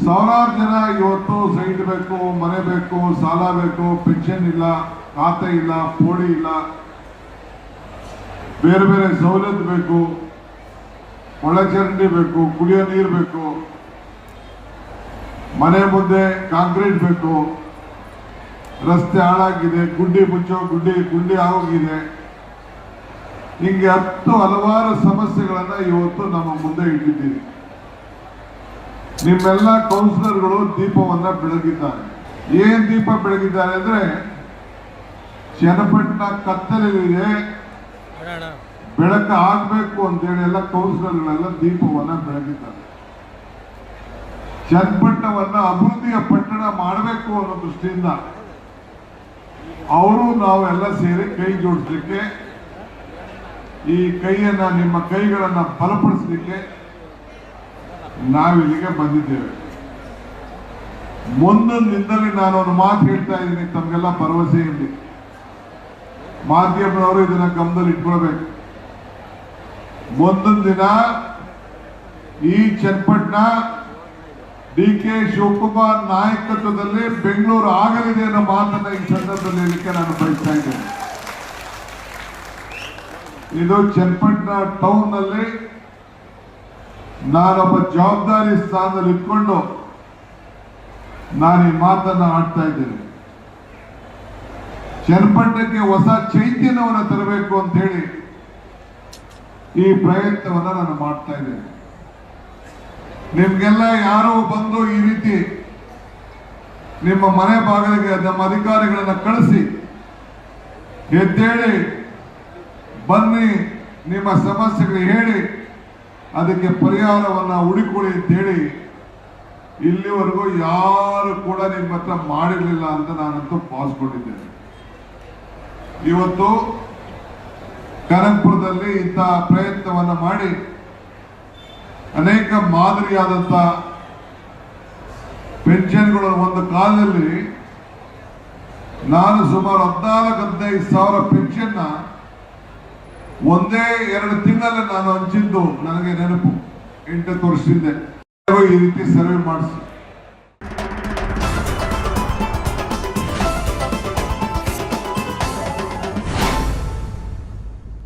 ಸಾವಿರಾರು ಜನ ಇವತ್ತು ಸೈಟ್ ಬೇಕು, ಮನೆ ಬೇಕು, ಸಾಲ ಬೇಕು, ಪೆನ್ಷನ್ ಇಲ್ಲ, ಖಾತೆ ಇಲ್ಲ, ಪೋಡಿ ಇಲ್ಲ, ಬೇರೆ ಬೇರೆ ಸವಲತ್ತು ಬೇಕು, ಒಳಚರಂಡಿ ಬೇಕು, ಕುಡಿಯೋ ನೀರು ಬೇಕು, ಮನೆ ಮುಂದೆ ಕಾಂಕ್ರೀಟ್ ಬೇಕು, ರಸ್ತೆ ಹಾಳಾಗಿದೆ, ಗುಂಡಿ ಮುಚ್ಚೋ ಗುಂಡಿ ಆಗೋಗಿದೆ. ಹಿಂಗೆ ಹಲವಾರು ಸಮಸ್ಯೆಗಳನ್ನ ಇವತ್ತು ನಮ್ಮ ಮುಂದೆ ಇಟ್ಟಿದ್ದೀವಿ. ನಿಮ್ಮೆಲ್ಲ ಕೌನ್ಸಿಲರ್ಗಳು ದೀಪವನ್ನ ಬೆಳಗಿದ್ದಾರೆ. ಏನ್ ದೀಪ ಬೆಳಗಿದ್ದಾರೆ ಅಂದ್ರೆ, ಚನ್ನಪಟ್ಟಣ ಕತ್ತಲೆಯಲ್ಲಿದೆ, ಬೆಳಕು ಆಗ್ಬೇಕು ಅಂತೇಳಿ ಎಲ್ಲ ಕೌನ್ಸಿಲರ್ಗಳೆಲ್ಲ ದೀಪವನ್ನ ಬೆಳಗಿದ್ದಾರೆ. ಚನ್ನಪಟ್ಟಣವನ್ನ ಅಭಿವೃದ್ಧಿಯ ಪಟ್ಟಣ ಮಾಡಬೇಕು ಅನ್ನೋ ದೃಷ್ಟಿಯಿಂದ ಅವರು ನಾವೆಲ್ಲ ಸೇರಿ ಕೈ ಜೋಡಿಸ್ಲಿಕ್ಕೆ, ಈ ಕೈಯನ್ನ, ನಿಮ್ಮ ಕೈಗಳನ್ನ ಬಲಪಡಿಸಲಿಕ್ಕೆ ನಾವಿಲ್ಲಿಗೆ ಬಂದಿದ್ದೇವೆ. ಮುಂದೊಂದು ದಿನದಲ್ಲಿ ನಾನು ಒಂದು ಮಾತು ಹೇಳ್ತಾ ಇದ್ದೀನಿ, ತಮಗೆಲ್ಲ ಭರವಸೆ ಇರಲಿ. ಮಾಧ್ಯಮದವರು ಇದನ್ನ ಗಮನದಲ್ಲಿ ಇಟ್ಕೊಳ್ಬೇಕು. ಮುಂದೊಂದು ದಿನ ಈ ಚನ್ನಪಟ್ಟಣ DK ಶಿವಕುಮಾರ್ ನಾಯಕತ್ವದಲ್ಲಿ ಬೆಂಗಳೂರು ಆಗಲಿದೆ ಅನ್ನೋ ಮಾತನ್ನ ಈ ಸಂದರ್ಭದಲ್ಲಿ ಹೇಳಲಿಕ್ಕೆ ನಾನು ಬಯಸ್ತಾ ಇದ್ದೇನೆ. ಇದು ಚನ್ನಪಟ್ಟಣ ಟೌನ್ ನಲ್ಲಿ ನಾನೊಬ್ಬ ಜವಾಬ್ದಾರಿ ಸ್ಥಾನದಲ್ಲಿ ಇಟ್ಕೊಂಡು ನಾನು ಈ ಮಾತನ್ನ ಆಡ್ತಾ ಇದ್ದೇನೆ. ಚನ್ನಪಟ್ಟಣಕ್ಕೆ ಹೊಸ ಚೈತನ್ಯವನ್ನು ತರಬೇಕು ಅಂತ ಹೇಳಿ ಈ ಪ್ರಯತ್ನವನ್ನ ನಾನು ಮಾಡ್ತಾ ಇದ್ದೇನೆ. ನಿಮ್ಗೆಲ್ಲ ಯಾರೋ ಬಂದು ಈ ರೀತಿ ನಿಮ್ಮ ಮನೆ ಬಾಗಿಲಿಗೆ ನಮ್ಮ ಅಧಿಕಾರಿಗಳನ್ನ ಕಳಿಸಿ ಎದ್ದೇಳಿ ಬನ್ನಿ, ನಿಮ್ಮ ಸಮಸ್ಯೆಗಳು ಹೇಳಿ, ಅದಕ್ಕೆ ಪರಿಹಾರವನ್ನ ಹುಡುಕೊಳ್ಳಿ ಅಂತ ಹೇಳಿ ಇಲ್ಲಿವರೆಗೂ ಯಾರು ಕೂಡ ನಿಮ್ಮ ಹತ್ರ ಮಾಡಿರಲಿಲ್ಲ ಅಂತ ನಾನಂತೂ ಭಾವಿಸ್ಕೊಂಡಿದ್ದೇನೆ. ಇವತ್ತು ಕನಕಪುರದಲ್ಲಿ ಇಂತಹ ಪ್ರಯತ್ನವನ್ನ ಮಾಡಿ ಅನೇಕ ಮಾದರಿಯಾದಂತ ಪೆನ್ಷನ್ಗಳು, ಒಂದು ಕಾಲದಲ್ಲಿ ನಾನು ಸುಮಾರು 14-15 ಸಾವಿರ ಪೆನ್ಷನ್ ಒಂದೇ 2 ತಿಂಗಳಲ್ಲಿ ನಾನು ಹಂಚಿದ್ದು ನನಗೆ ನೆನಪು. 8 ವರ್ಷದಿಂದ ಈ ರೀತಿ ಸರ್ವೆ ಮಾಡಿಸಿ